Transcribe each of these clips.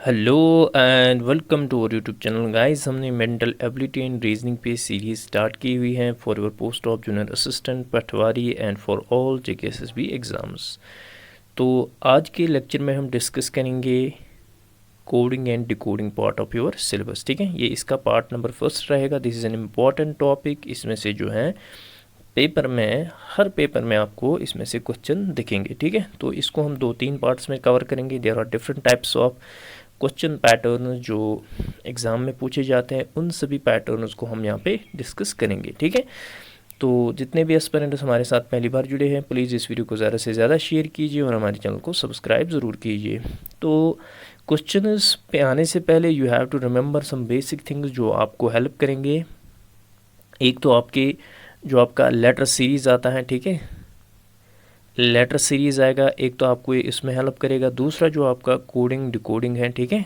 Hello and welcome to our YouTube channel guys. हमने mental ability and reasoning पे series start की हुई है for your post of junior assistant patwari and for all JKSSB exams. तो आज के lecture में हम डिस्कस करेंगे coding and decoding part of your syllabus. ठीक है, ये इसका पार्ट नंबर फर्स्ट रहेगा। This is an important topic. इसमें से जो है पेपर में, हर पेपर में आपको इसमें से क्वेश्चन दिखेंगे। ठीक है, तो इसको हम 2-3 पार्ट्स में कवर करेंगे। There are different types of question pattern जो एग्ज़ाम में पूछे जाते हैं, उन सभी पैटर्न्स को हम यहाँ पे डिस्कस करेंगे। ठीक है, तो जितने भी एस्पिरेंट्स हमारे साथ पहली बार जुड़े हैं, प्लीज़ इस वीडियो को ज़्यादा से ज़्यादा शेयर कीजिए और हमारे चैनल को सब्सक्राइब ज़रूर कीजिए। तो क्वेश्चंस पे आने से पहले you have to remember some basic things जो आपको हेल्प करेंगे। एक तो आपके जो आपका लेटर सीरीज़ आता है, ठीक है, लेटर सीरीज़ आएगा, एक तो आपको ये इसमें हेल्प करेगा। दूसरा जो आपका कोडिंग डिकोडिंग है, ठीक है,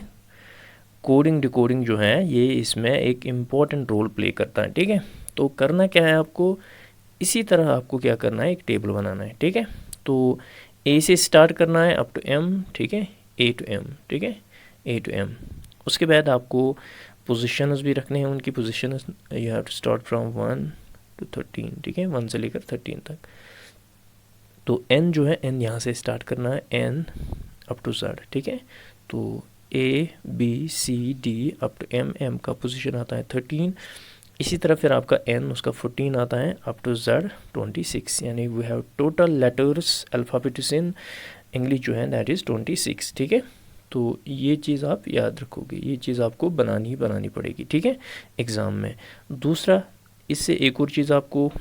कोडिंग डिकोडिंग जो है ये इसमें एक इम्पॉर्टेंट रोल प्ले करता है। ठीक है, तो करना क्या है आपको, इसी तरह आपको क्या करना है, एक टेबल बनाना है। ठीक है, तो ए से स्टार्ट करना है अप टू एम। ठीक है, ए टू एम। ठीक है, ए टू एम। उसके बाद आपको पोजिशंस भी रखने हैं, उनकी positions you have to start from 1 to 13। ठीक है, 1 से लेकर 13 तक। तो एन जो है, एन यहाँ से स्टार्ट करना है, एन अप टू जेड। ठीक है, तो A B C D up to M, M का पोजीशन आता है 13। इसी तरह फिर आपका एन, उसका 14 आता है अप टू जेड 26। यानी we have total letters alphabets in English जो है दैट इज़ 26। ठीक है, तो ये चीज़ आप याद रखोगे, ये चीज़ आपको बनानी ही बनानी पड़ेगी। ठीक है, एग्ज़ाम में। दूसरा, इससे एक और चीज़ आपको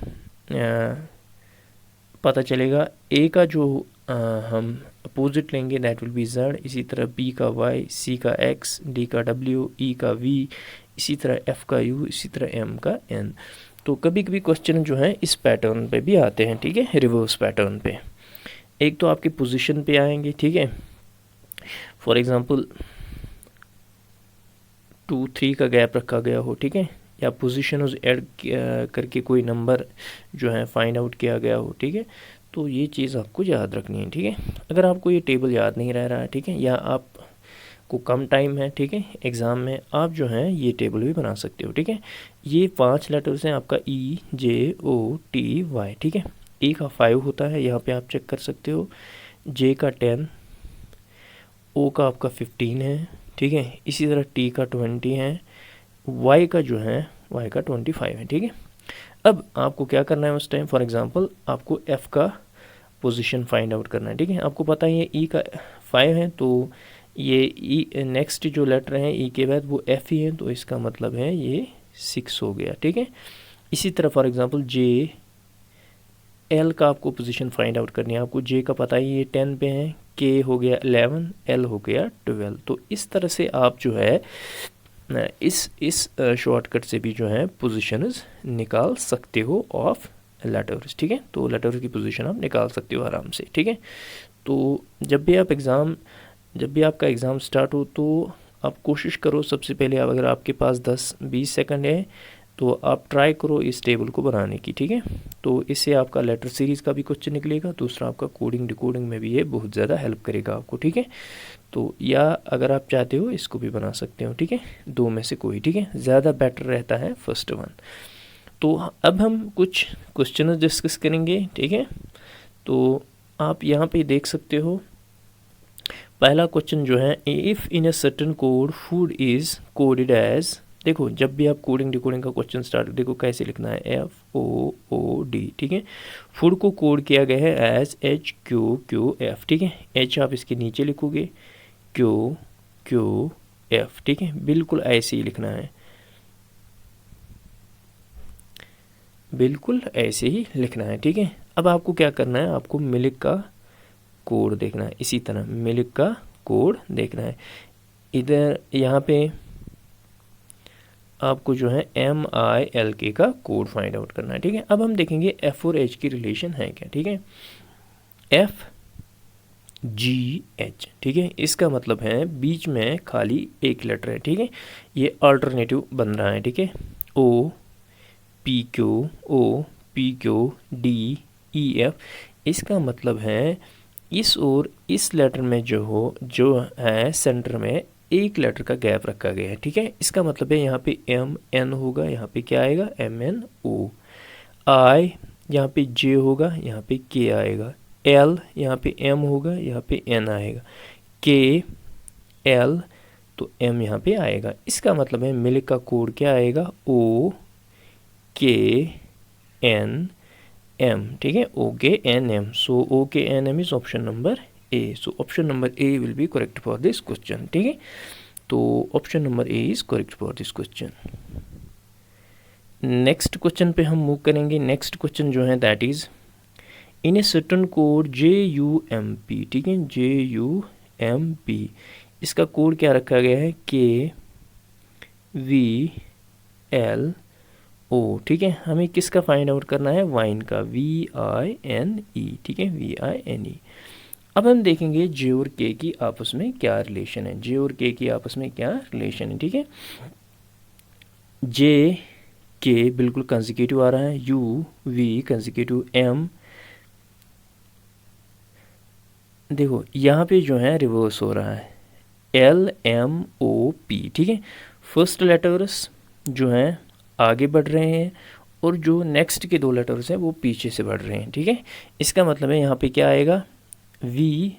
पता चलेगा, ए का जो हम अपोजिट लेंगे दैट विल बी जेड। इसी तरह बी का वाई, सी का एक्स, डी का डब्ल्यू, ई का वी, इसी तरह एफ का यू, इसी तरह एम का एन। तो कभी कभी क्वेश्चन जो है इस पैटर्न पे भी आते हैं। ठीक है, रिवर्स पैटर्न पे। एक तो आपकी पोजीशन पे आएंगे। ठीक है, फॉर एग्जांपल 2-3 का गैप रखा गया हो, ठीक है, या पोजीशन ऐड करके कोई नंबर जो है फाइंड आउट किया गया हो। ठीक है, तो ये चीज़ आपको याद रखनी है। ठीक है, अगर आपको ये टेबल याद नहीं रह रहा है, ठीक है, या आपको कम टाइम है, ठीक है, एग्ज़ाम में, आप जो है ये टेबल भी बना सकते हो। ठीक है, ये 5 लेटर्स हैं आपका ई जे ओ टी वाई। ठीक है, ई का 5 होता है, यहाँ पे आप चेक कर सकते हो। जे का 10, ओ का आपका 15 है। ठीक है, इसी तरह टी का 20 है, वाई का जो है, वाई का 25 है। ठीक है, अब आपको क्या करना है उस टाइम, फॉर एग्जांपल आपको एफ़ का पोजीशन फाइंड आउट करना है। ठीक है, आपको पता है ये ई का 5 है, तो ये ई नेक्स्ट जो लेटर है ई के बाद वो एफ़ ही है, तो इसका मतलब है ये 6 हो गया। ठीक है, इसी तरह फॉर एग्जांपल जे एल का आपको पोजीशन फाइंड आउट करनी है। आपको जे का पता ही ये 10 पे है, के हो गया 11, एल हो गया 12। तो इस तरह से आप जो है इस शॉर्टकट से भी जो है पोजीशंस निकाल सकते हो ऑफ लेटर्स। ठीक है, तो लेटर्स की पोजीशन आप निकाल सकते हो आराम से। ठीक है, तो जब भी आपका एग्ज़ाम स्टार्ट हो, तो आप कोशिश करो सबसे पहले, अगर आपके पास 10-20 सेकंड है तो आप ट्राई करो इस टेबल को बनाने की। ठीक है, तो इससे आपका लेटर सीरीज़ का भी क्वेश्चन निकलेगा। दूसरा, आपका कोडिंग डिकोडिंग में भी ये बहुत ज़्यादा हेल्प करेगा आपको। ठीक है, तो या अगर आप चाहते हो इसको भी बना सकते हो। ठीक है, दो में से कोई। ठीक है, ज़्यादा बेटर रहता है फर्स्ट वन। तो अब हम कुछ क्वेश्चन डिस्कस करेंगे। ठीक है, तो आप यहाँ पे देख सकते हो, पहला क्वेश्चन जो है, if in a certain code food is coded as. देखो, जब भी आप कोडिंग डिकोडिंग का क्वेश्चन स्टार्ट, देखो कैसे लिखना है, FOOD। ठीक है, फूड को कोड किया गया है एज HQQF। ठीक है, H आप इसके नीचे लिखोगे, QQF। ठीक है, बिल्कुल ऐसे ही लिखना है, बिल्कुल ऐसे ही लिखना है। ठीक है, अब आपको क्या करना है, आपको मिल्क का कोड देखना है। इसी तरह मिल्क का कोड देखना है। इधर यहाँ पे आपको जो है MILK का कोड फाइंड आउट करना है। ठीक है, अब हम देखेंगे F और H की रिलेशन है क्या। ठीक है, FGH। ठीक है, इसका मतलब है बीच में खाली एक लेटर है। ठीक है, ये अल्टरनेटिव बन रहा है। ठीक है, OPQDEF। इसका मतलब है इस और इस लेटर में जो है सेंटर में एक लेटर का गैप रखा गया है, ठीक है। इसका मतलब है यहाँ पे एम एन होगा, यहाँ पे क्या आएगा एम एन ओ। आई यहाँ पे जे होगा, यहाँ पे के आएगा। एल यहाँ पे एम होगा, यहाँ पे एन आएगा। के एल तो एम यहाँ पे आएगा। इसका मतलब है मिल्क का कोड क्या आएगा ओ के एन एम, ठीक है, ओ K N M. So O K N M is option number A. So option number A will be correct for this question, ठीक है। तो option number A is correct for this question. Next question पे हम move करेंगे। Next question जो है that is in a certain code JUMP, ठीक है, JUMP। इसका कोड क्या रखा गया है KVLO, ठीक है। हमें किसका फाइंड आउट करना है वाइन का, VINE, ठीक है, VINE। अब हम देखेंगे जे और के की आपस में क्या रिलेशन है, जे और के की आपस में क्या रिलेशन है, ठीक है। जे के बिल्कुल कंसेक्यूटिव आ रहा है, UV कंसेक्यूटिव, M देखो यहाँ पे जो है रिवर्स हो रहा है, LMOP, ठीक है। फर्स्ट लेटर्स जो हैं आगे बढ़ रहे हैं और जो नेक्स्ट के दो लेटर्स हैं वो पीछे से बढ़ रहे हैं, ठीक है। इसका मतलब है यहाँ पे क्या आएगा VWIJ,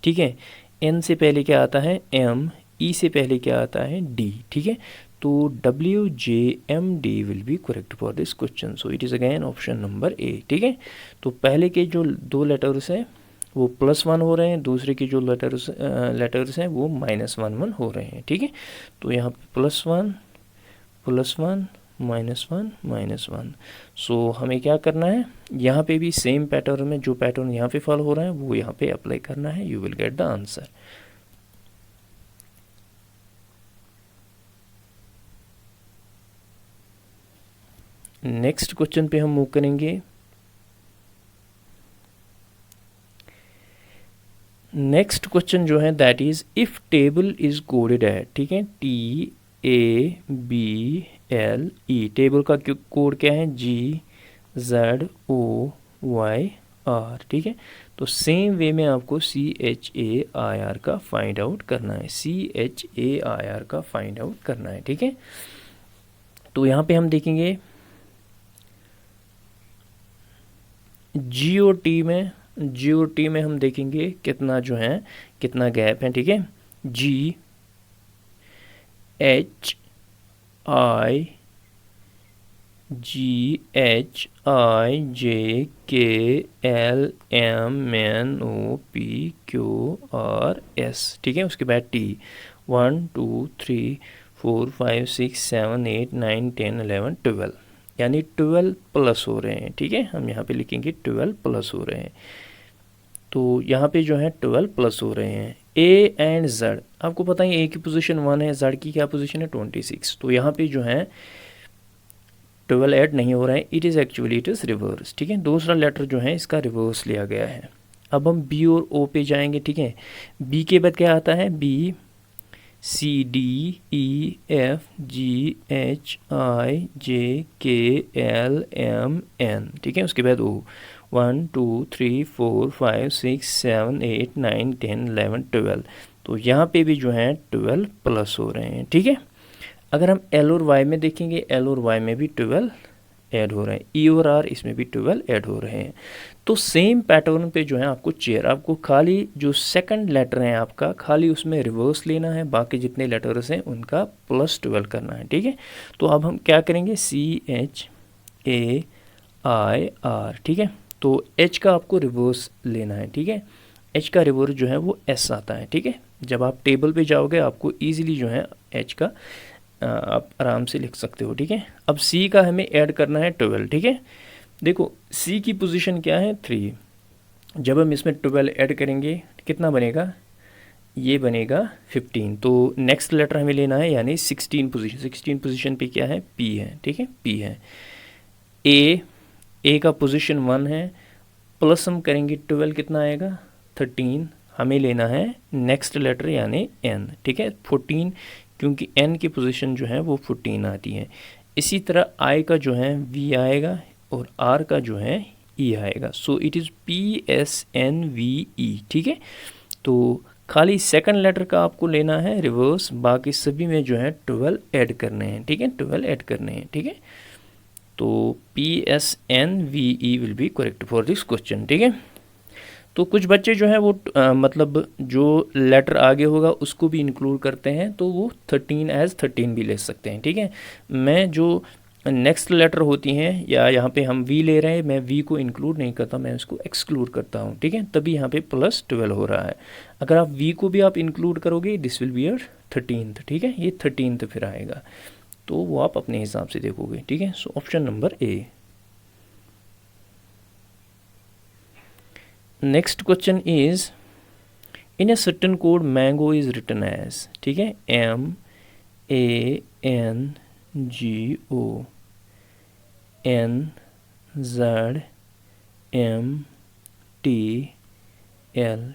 ठीक है। N से पहले क्या आता है M, E से पहले क्या आता है D, ठीक है। तो WJMD will be correct for this question. So it is again option number ए, ठीक है। तो पहले के जो दो लेटर्स हैं वो +1 हो रहे हैं, दूसरे के जो लेटर्स हैं वो -1 हो रहे हैं, ठीक है। तो यहाँ पे +1 +1 -1 -1। सो हमें क्या करना है, यहाँ पे भी सेम पैटर्न में जो पैटर्न यहाँ पे फॉलो हो रहा है वो यहाँ पे अप्लाई करना है। You will get the answer. Next question पे हम मूव करेंगे। नेक्स्ट क्वेश्चन जो है that is if table is coded at, ठीक है, TABLE। टेबल का कोड क्या है GZOYR, ठीक है। तो सेम वे में आपको CHAIR का फाइंड आउट करना है, CHAIR का फाइंड आउट करना है, ठीक है। तो यहाँ पे हम देखेंगे GOT में हम देखेंगे कितना जो है कितना गैप है, ठीक है। GHIGHIJKLMNOPQRS, ठीक है। उसके बाद T 1 2 3 4 5 6 7 8 9 10 11 12, यानी 12 प्लस हो रहे हैं, ठीक है। हम यहाँ पे लिखेंगे 12 प्लस हो रहे हैं। तो यहाँ पे जो है 12 प्लस हो रहे हैं। A एंड Z, आपको पता है A की पोजीशन 1 है, Z की क्या पोजीशन है 26। तो यहाँ पे जो है 12 ऐड नहीं हो रहा है, इट इज़ रिवर्स, ठीक है। दूसरा लेटर जो है इसका रिवर्स लिया गया है। अब हम B और O पे जाएंगे, ठीक है। B के बाद क्या आता है B C D E F G H I J K L M N, ठीक है। उसके बाद O 1 2 3 4 5 6 7 8 9 10 11 12। तो यहाँ पे भी जो है 12 प्लस हो रहे हैं, ठीक है। अगर हम L और Y में देखेंगे, L और Y में भी 12 ऐड हो रहे हैं, E और R इसमें भी 12 ऐड हो रहे हैं। तो सेम पैटर्न पे जो है आपको चेयर, आपको खाली जो सेकंड लेटर है आपका खाली उसमें रिवर्स लेना है, बाकी जितने लेटर्स हैं उनका +12 करना है, ठीक है। तो अब हम क्या करेंगे CHAIR, ठीक है। तो H का आपको रिवर्स लेना है, ठीक है। H का रिवर्स जो है वो S आता है, ठीक है। जब आप टेबल पे जाओगे आपको ईजिली जो है H का आप आराम से लिख सकते हो, ठीक है। अब C का हमें ऐड करना है 12, ठीक है। देखो C की पोजीशन क्या है 3, जब हम इसमें 12 ऐड करेंगे कितना बनेगा, ये बनेगा 15। तो नेक्स्ट लेटर हमें लेना है यानी 16 पोजीशन पे क्या है P है, ठीक है, P है। A का पोजीशन 1 है, प्लस हम करेंगे 12 कितना आएगा 13। हमें लेना है नेक्स्ट लेटर यानी N, ठीक है, 14, क्योंकि N की पोजीशन जो है वो 14 आती है। इसी तरह I का जो है V आएगा और R का जो है ई आएगा। सो इट इज़ PSNVE, ठीक है। तो खाली सेकंड लेटर का आपको लेना है रिवर्स, बाकी सभी में जो है 12 ऐड करने हैं, ठीक है, 12 ऐड करने हैं, ठीक है। तो PSNVE will be correct for this question, ठीक है। तो कुछ बच्चे जो है वो मतलब जो लेटर आगे होगा उसको भी इंक्लूड करते हैं, तो वो 13 एज 13 भी ले सकते हैं, ठीक है। मैं जो नेक्स्ट लेटर होती हैं या यहाँ पे हम वी ले रहे हैं, मैं वी को इंक्लूड नहीं करता, मैं उसको एक्सक्लूड करता हूँ, ठीक है, तभी यहाँ पे +12 हो रहा है। अगर आप वी को भी आप इंक्लूड करोगे this will be your 13th, ठीक है, ये 13th फिर आएगा, तो वो आप अपने हिसाब से देखोगे, ठीक है। So option number A. Next question is in a certain code mango is written as, ठीक है, MANGONZMTL,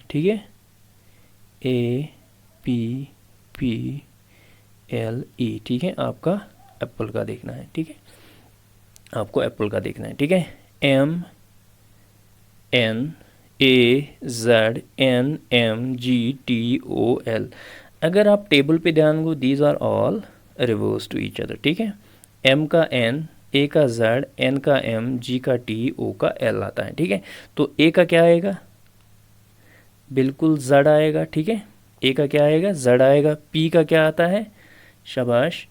ठीक है, APPLE, ठीक है। आपका एप्पल का देखना है, ठीक है, आपको एप्पल का देखना है, ठीक है। MNAZNMGTOL। अगर आप टेबल पे ध्यान दो, these are all reverse to each other, ठीक है। M का N, A का Z, N का M, G का T, O का L आता है, ठीक है। तो A का क्या आएगा, बिल्कुल Z आएगा, ठीक है। A का क्या आएगा, Z आएगा। P का क्या आता है, शाबाश,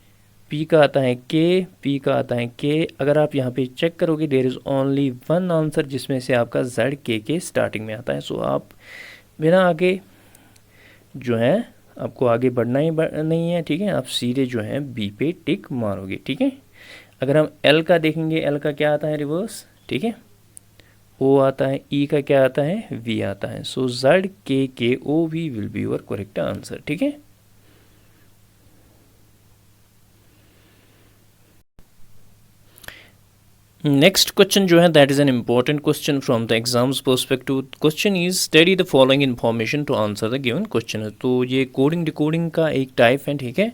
P का आता है K, P का आता है K। अगर आप यहाँ पे चेक करोगे there is only one answer जिसमें से आपका Z K के स्टार्टिंग में आता है। सो आप बिना आगे जो है आपको आगे बढ़ना ही नहीं है, ठीक है, आप सीधे जो है बी पे टिक मारोगे, ठीक है। अगर हम L का देखेंगे, L का क्या आता है रिवर्स, ठीक है, O आता है, E का क्या आता है, V आता है। So Z K K O V will be your correct answer, ठीक है। नेक्स्ट क्वेश्चन जो है that is an important question from the exams perspective. Question is study the following information to answer the given question. तो ये coding decoding का एक type है, ठीक है।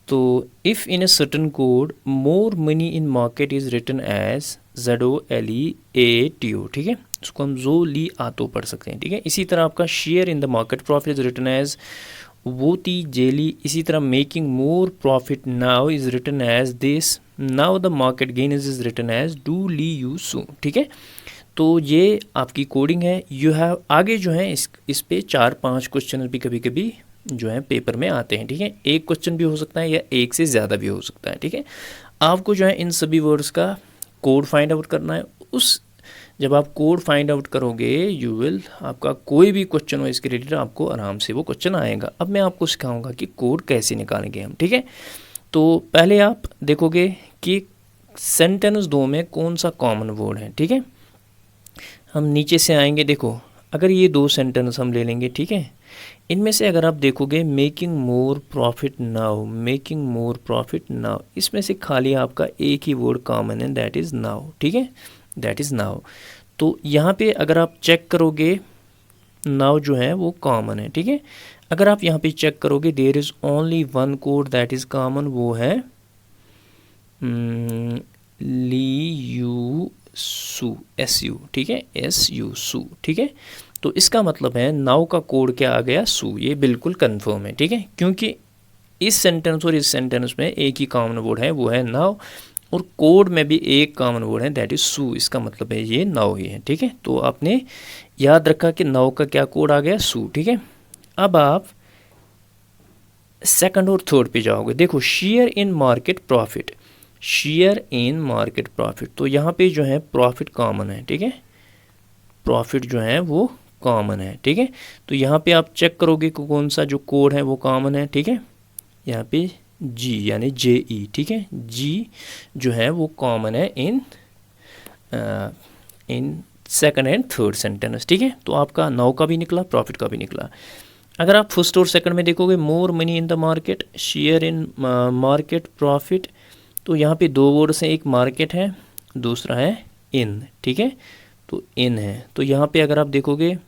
तो if in a certain code more money in market is written as ZOLEATO, ठीक है, उसको हम ज़ोली आतो पढ़ सकते हैं, ठीक है। इसी तरह आपका share in the market profit is written as वोती जेली। इसी तरह making more profit now is written as this. Now the market gain is written as डू ली यू सू, ठीक है। तो ये आपकी कोडिंग है। यू हैव आगे जो है इस पे 4-5 क्वेश्चन भी कभी कभी जो है पेपर में आते हैं, ठीक है। एक क्वेश्चन भी हो सकता है या एक से ज़्यादा भी हो सकता है, ठीक है। आपको जो है इन सभी वर्ड्स का कोड फाइंड आउट करना है। उस जब आप कोड फाइंड आउट करोगे यू विल, आपका कोई भी क्वेश्चन हो इसके रिलेटेड आपको आराम से वो क्वेश्चन आएगा। अब मैं आपको सिखाऊंगा कि कोड कैसे निकालेंगे हम, ठीक है। तो पहले आप देखोगे कि सेंटेंस 2 में कौन सा कॉमन वर्ड है, ठीक है। हम नीचे से आएंगे, देखो अगर ये 2 सेंटेंस हम ले लेंगे, ठीक है, इनमें से अगर आप देखोगे making more profit now, making more profit now, इसमें से खाली आपका एक ही वर्ड कॉमन है दैट इज़ नाउ, ठीक है, दैट इज़ नाउ। तो यहाँ पे अगर आप चेक करोगे नाउ जो है वो कॉमन है, ठीक है। अगर आप यहाँ पे चेक करोगे there is only one code that is common, वो है ली यू सू, SU, ठीक है, SU सू, ठीक है। तो इसका मतलब है नाउ का कोड क्या आ गया, सू। ये बिल्कुल कंफर्म है, ठीक है, क्योंकि इस सेंटेंस और इस सेंटेंस में एक ही कॉमन वर्ड है वो है नाउ, और कोड में भी एक कॉमन वर्ड है दैट इज सू। इसका मतलब है ये नाउ ही है, ठीक है। तो आपने याद रखा कि नाउ का क्या कोड आ गया, सू, ठीक है। अब आप सेकंड और थर्ड पे जाओगे, देखो share in market profit, share in market profit, तो यहाँ पे जो है प्रॉफिट कॉमन है, ठीक है, प्रॉफिट जो है वो कॉमन है, ठीक है। तो यहाँ पे आप चेक करोगे कि कौन सा जो कोड है वो कॉमन है, ठीक है। यहाँ पे G यानी JE, ठीक है, G जो है वो कॉमन है in second and third sentence, ठीक है। तो आपका नाउ का भी निकला, प्रॉफिट का भी निकला। अगर आप फर्स्ट और सेकंड में देखोगे मोर money in the market, share in market profit, तो यहाँ पे 2 वर्ड्स हैं, एक मार्केट है, दूसरा है इन, ठीक है। तो इन है, तो यहाँ पे अगर आप देखोगे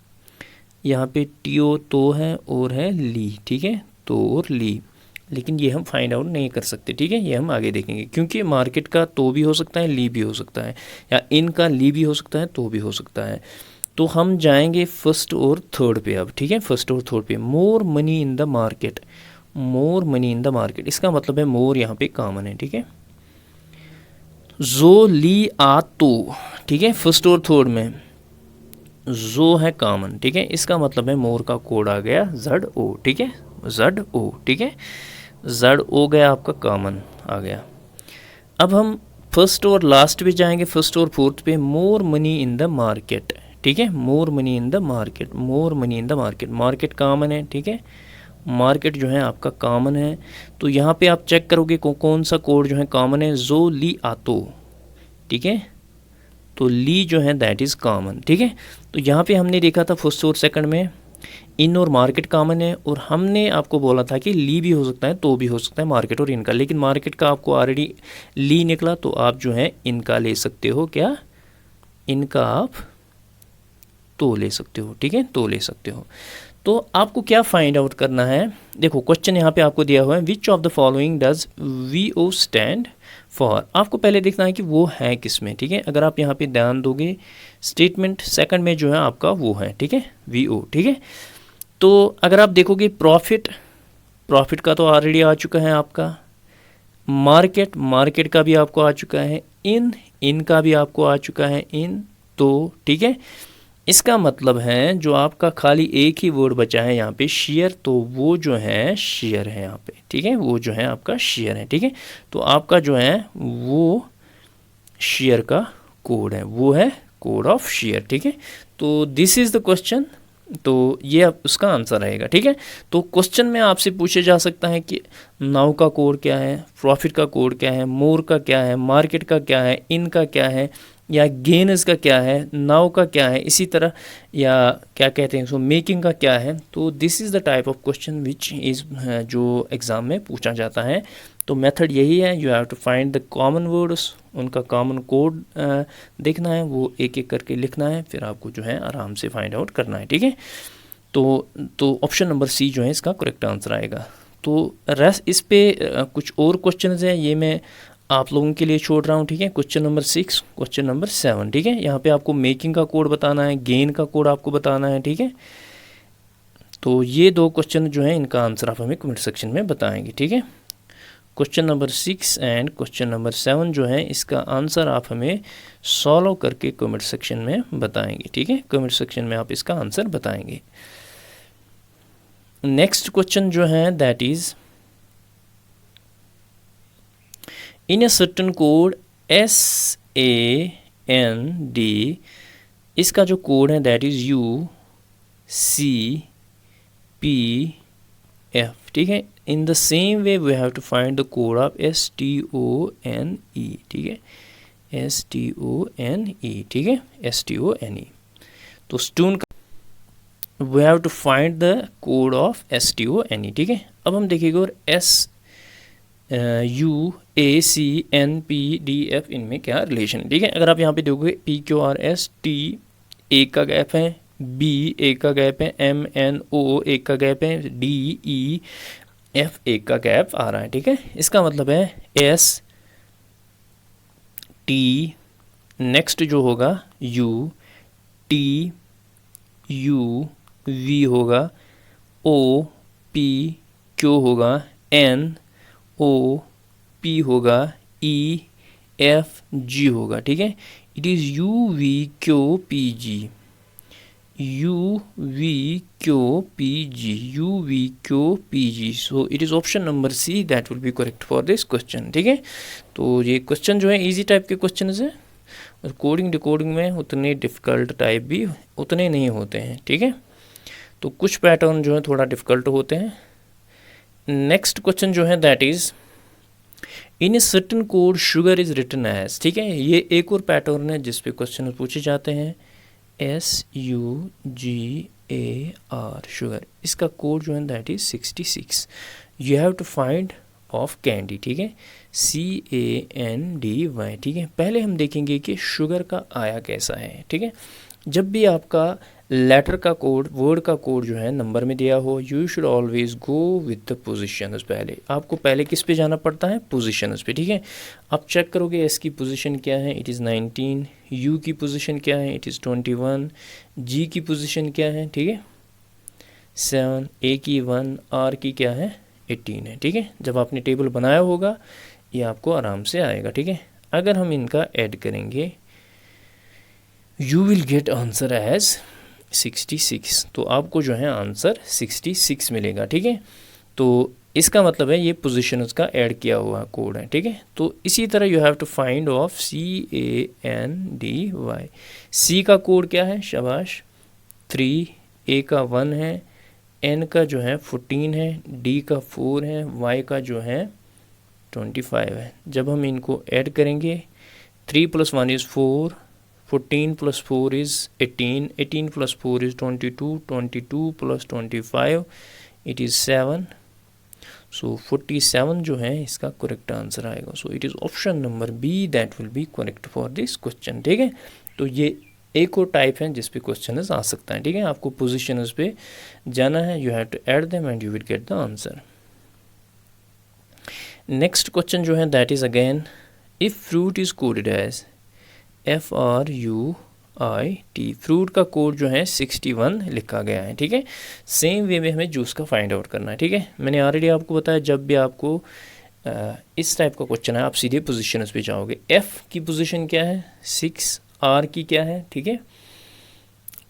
यहाँ पे TO तो है और है ली, ठीक है, तो और ली। लेकिन ये हम फाइंड आउट नहीं कर सकते, ठीक है, ये हम आगे देखेंगे, क्योंकि मार्केट का तो भी हो सकता है, ली भी हो सकता है, या इनका ली भी हो सकता है, तो भी हो सकता है। तो हम जाएंगे फर्स्ट और थर्ड पे अब, ठीक है, फर्स्ट और थर्ड पे। मोर money in the market, more money in the market, इसका मतलब है मोर यहाँ पे कॉमन है, ठीक है। जो ली आ तो, ठीक है, फर्स्ट और थर्ड में जो है कॉमन, ठीक है, इसका मतलब है मोर का कोड आ गया ZO, ठीक है, ZO, ठीक है, ZO गया आपका कॉमन आ गया। अब हम फर्स्ट और लास्ट पे जाएंगे, फर्स्ट और फोर्थ पे। मोर मनी इन द मार्केट, ठीक है, मोर money in the market, more money in the market, market common है, ठीक है, मार्केट जो है आपका कॉमन है। तो यहाँ पे आप चेक करोगे कौन सा कोड जो है कॉमन है, जो ली आतो, ठीक है, तो ली जो है दैट इज़ कॉमन, ठीक है। तो यहाँ पे हमने देखा था फर्स्ट और सेकंड में इन और मार्केट कॉमन है, और हमने आपको बोला था कि ली भी हो सकता है, तो भी हो सकता है मार्केट और इनका, लेकिन मार्केट का आपको ऑलरेडी ली निकला, तो आप जो है इनका ले सकते हो, क्या, इनका आप तो ले सकते हो, ठीक है, तो ले सकते हो। तो आपको क्या फाइंड आउट करना है, देखो क्वेश्चन यहाँ पे आपको दिया हुआ है, which of the following does VO stand for. आपको पहले देखना है कि वो है किस में, ठीक है। अगर आप यहाँ पे ध्यान दोगे स्टेटमेंट सेकंड में जो है आपका वो है, ठीक है, VO, ठीक है। तो अगर आप देखोगे प्रॉफिट, प्रॉफिट का तो ऑलरेडी आ चुका है आपका, मार्केट, मार्केट का भी आपको आ चुका है, इन का भी आपको आ चुका है, इन तो, ठीक है। इसका मतलब है जो आपका खाली एक ही वर्ड बचा है यहाँ पे शेयर, तो वो जो है शेयर है यहाँ पे, ठीक है, वो जो है आपका शेयर है, ठीक है। तो आपका जो है वो शेयर का कोड है, वो है कोड ऑफ शेयर, ठीक है। तो दिस इज़ द क्वेश्चन, तो ये अब उसका आंसर रहेगा, ठीक है। तो क्वेश्चन में आपसे पूछा जा सकता है कि नाउ का कोड क्या है, प्रॉफिट का कोड क्या है, मोर का क्या है, मार्केट का क्या है, इन का क्या है, या गेनर्स का क्या है, नाउ का क्या है, इसी तरह, या क्या कहते हैं सो मेकिंग का क्या है। तो this is the type of question which is जो एग्ज़ाम में पूछा जाता है। तो मेथड यही है, you have to find the common words, उनका कॉमन कोड देखना है, वो एक एक करके लिखना है, फिर आपको जो है आराम से फाइंड आउट करना है, ठीक है। तो ऑप्शन नंबर सी जो है इसका करेक्ट आंसर आएगा। तो रेस्ट इस पे कुछ और क्वेश्चन हैं, ये मैं आप लोगों के लिए छोड़ रहा हूँ, ठीक है। क्वेश्चन नंबर 6, क्वेश्चन नंबर 7, ठीक है। यहाँ पे आपको मेकिंग का कोड बताना है, गेन का कोड आपको बताना है, ठीक है। तो ये दो क्वेश्चन जो है इनका आंसर आप हमें कमेंट सेक्शन में बताएंगे, ठीक है। Question number 6 and question number 7 जो है इसका आंसर आप हमें सॉल्व करके कमेंट सेक्शन में बताएंगे, ठीक है। कमेंट सेक्शन में आप इसका आंसर बताएंगे। नेक्स्ट क्वेश्चन जो है that is in a certain code SAND, इसका जो कोड है दैट इज़ UCPF, ठीक है। In the same way we have to find the code of STONE, ठीक है, STONE, ठीक है, STONE। तो stone we have to find the code of STONE, ठीक है। अब हम देखेंगे और UACNPDF इनमें क्या रिलेशन है, ठीक है। अगर आप यहाँ पे देखोगे PQRS, T एक का गैप है, B एक का गैप है, MNO एक का गैप है, DEF एक का गैप आ रहा है, ठीक है। इसका मतलब है ST, नेक्स्ट जो होगा UTUV होगा, OPQ होगा, NOP होगा, EFG होगा, ठीक है। It is UVQPG, UVQPG। So it is option number C that will be correct for this question, ठीक है। तो ये क्वेश्चन जो है इजी टाइप के क्वेश्चन है, और कोडिंग डिकोडिंग में उतने डिफ़िकल्ट टाइप भी उतने नहीं होते हैं, ठीक है। तो कुछ पैटर्न जो है थोड़ा डिफ़िकल्ट होते हैं। नेक्स्ट क्वेश्चन जो है that is in a certain code sugar is written as, ठीक है। ये एक और पैटर्न है जिस पे क्वेश्चन पूछे जाते हैं, SUGAR, शुगर। इसका कोड जो है that is 66। You have to find of candy, ठीक है, CANDY, ठीक है। पहले हम देखेंगे कि शुगर का आया कैसा है, ठीक है। जब भी आपका लेटर का कोड, वर्ड का कोड जो है नंबर में दिया हो, you should always go with the positions. पहले आपको पहले किस पे जाना पड़ता है, पोजीशंस पे, ठीक है। आप चेक करोगे एस की पोजीशन क्या है, इट इज़ 19, यू की पोजीशन क्या है, इट इज़ 21, जी की पोजीशन क्या है, ठीक है 7, ए की 1, आर की क्या है 18 है, ठीक है। जब आपने टेबल बनाया होगा ये आपको आराम से आएगा, ठीक है। अगर हम इनका ऐड करेंगे you will get answer as 66, तो आपको जो है आंसर 66 मिलेगा, ठीक है। तो इसका मतलब है ये पोजीशन उसका ऐड किया हुआ कोड है, ठीक है। तो इसी तरह you have to find of CANDY। C का कोड क्या है, शाबाश 3, ए का 1 है, एन का जो है 14 है, डी का 4 है, वाई का जो है 25 है। जब हम इनको ऐड करेंगे 3 + 1 is 4, 14 + 4 is 18, 18 + 4 is 22, 22 + 25 it is 7, so 47 जो है इसका करेक्ट आंसर आएगा। So it is option number B that will be correct for this question, ठीक है। तो ये एक और टाइप है जिस पे क्वेश्चन आ सकता है, ठीक है। आपको पोजिशन पे जाना है, you have to add them and you will get the answer. Next question जो है that is again, if fruit is coded as FRUIT, fruit का कोड जो है 61 लिखा गया है, ठीक है। सेम वे में हमें जूस का फाइंड आउट करना है, ठीक है। मैंने ऑलरेडी आपको बताया जब भी आपको इस टाइप का क्वेश्चन है आप सीधे पोजीशन पे जाओगे। F की पोजीशन क्या है 6, R की क्या है, ठीक है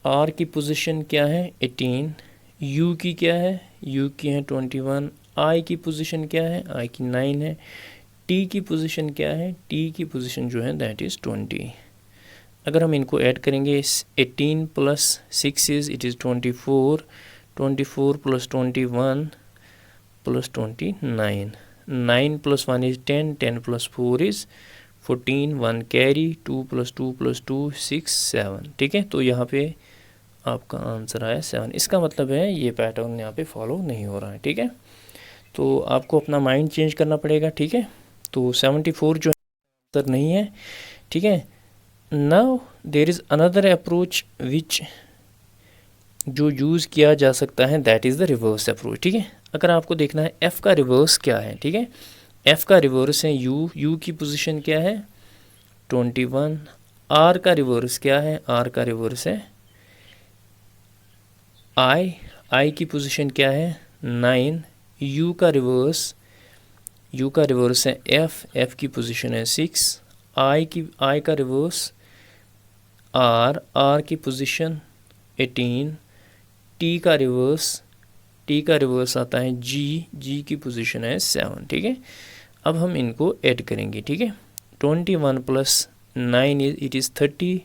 R की पोजीशन क्या है 18, U की क्या है, U की है 21, I की पोजीशन क्या है, I की 9 है, T की पोजीशन क्या है, T की पोजीशन जो है दैट इज़ 20। अगर हम इनको ऐड करेंगे 18 + 6 it is 24, 24 + 21 + 29, 9 + 1 is 10, 10 + 4 is 14, 1 carry, 2 + 2 + 2 6, 7, ठीक है। तो यहाँ पे आपका आंसर आया 7। इसका मतलब है ये पैटर्न यहाँ पे फॉलो नहीं हो रहा है, ठीक है। तो आपको अपना माइंड चेंज करना पड़ेगा, ठीक है। तो 74 जो आंसर नहीं है, ठीक है। Now there is another approach which जो यूज़ किया जा सकता है that is the reverse approach, ठीक है। अगर आपको देखना है एफ़ का रिवर्स क्या है, ठीक है। एफ़ का रिवर्स है यू, यू की पोजीशन क्या है 21, आर का रिवर्स क्या है, आर का रिवर्स है आई, आई की पोजीशन क्या है 9, यू का रिवर्स है एफ़, एफ़ की पोजीशन है 6, आई का रिवर्स आर, आर की पोजीशन 18, टी का रिवर्स आता है जी, जी की पोजीशन है 7, ठीक है। अब हम इनको ऐड करेंगे, ठीक है। 21 + 9 it is 30,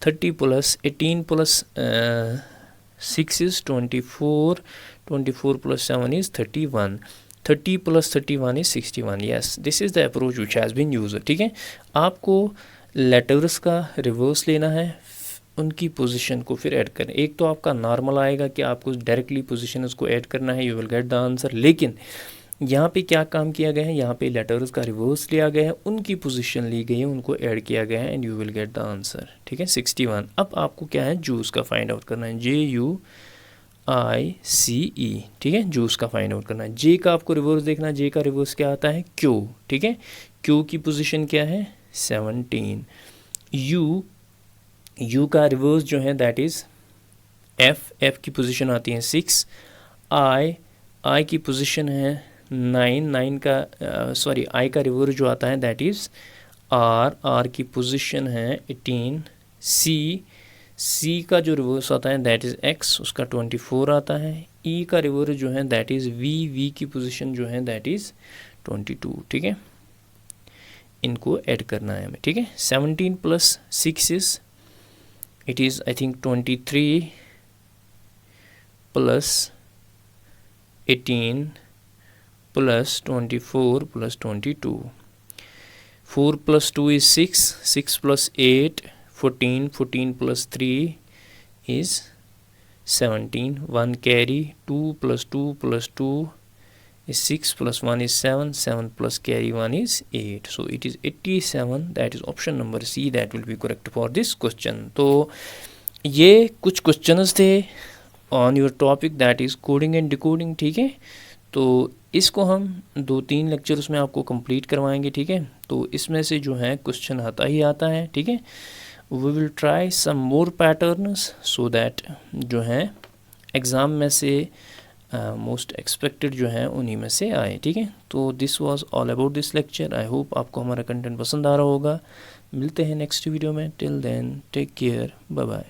30 + 18 + 6 is 24, 24 + 7 is 31, 30 + 31 is 61। Yes, this is the approach which has been used, ठीक है। आपको लेटर्स का रिवर्स लेना है, उनकी पोजीशन को फिर ऐड करें। एक तो आपका नॉर्मल आएगा कि आपको डायरेक्टली पोजीशन उसको ऐड करना है, you will get the answer. लेकिन यहाँ पे क्या काम किया गया है, यहाँ पे लेटर्स का रिवर्स लिया गया है, उनकी पोजीशन ली गई है, उनको ऐड किया गया है and you will get the answer, ठीक है 61। अब आपको क्या है जूस का फाइंड आउट करना है, JUICE, ठीक है। जूस का फाइंड आउट करना है। जे का आपको रिवर्स देखना है, जे का रिवर्स क्या आता है क्यू, ठीक है। क्यू की पोजीशन क्या है 17, यू का रिवर्स जो है दैट इज़ एफ की पोजीशन आती है 6, आई की पोजीशन है 9 का आई का रिवर्स जो आता है दैट इज़ आर की पोजीशन है 18, सी का जो रिवर्स आता है दैट इज़ एक्स, उसका 24 आता है। ई का रिवर्स जो है दैट इज़ वी की पोजीशन जो है दैट इज़ 22, ठीक है। इनको ऐड करना है हमें, ठीक है। 17 + 6 is it is I think 23 + 18 + 24 + 22, 4 + 2 is 6, 6 + 8 14, 14 + 3 is 17, 1 carry, 2 + 2 + 2 is 6 + 1 is 7, 7 plus carry 1 is 8, so it is 87, that is option number C that will be correct for this question। तो ये कुछ क्वेश्चंस थे on your topic that is coding and decoding, ठीक है। तो इसको हम 2-3 lectures में आपको कंप्लीट करवाएंगे, ठीक है। तो इसमें से जो है क्वेश्चन आता ही आता है, ठीक है। We will try some more patterns so that जो है एग्ज़ाम में से मोस्ट एक्सपेक्टेड जो है उन्हीं में से आए, ठीक है। तो this was all about this lecture. I hope आपको हमारा कंटेंट पसंद आ रहा होगा। मिलते हैं नेक्स्ट वीडियो में। Till then take care, bye bye.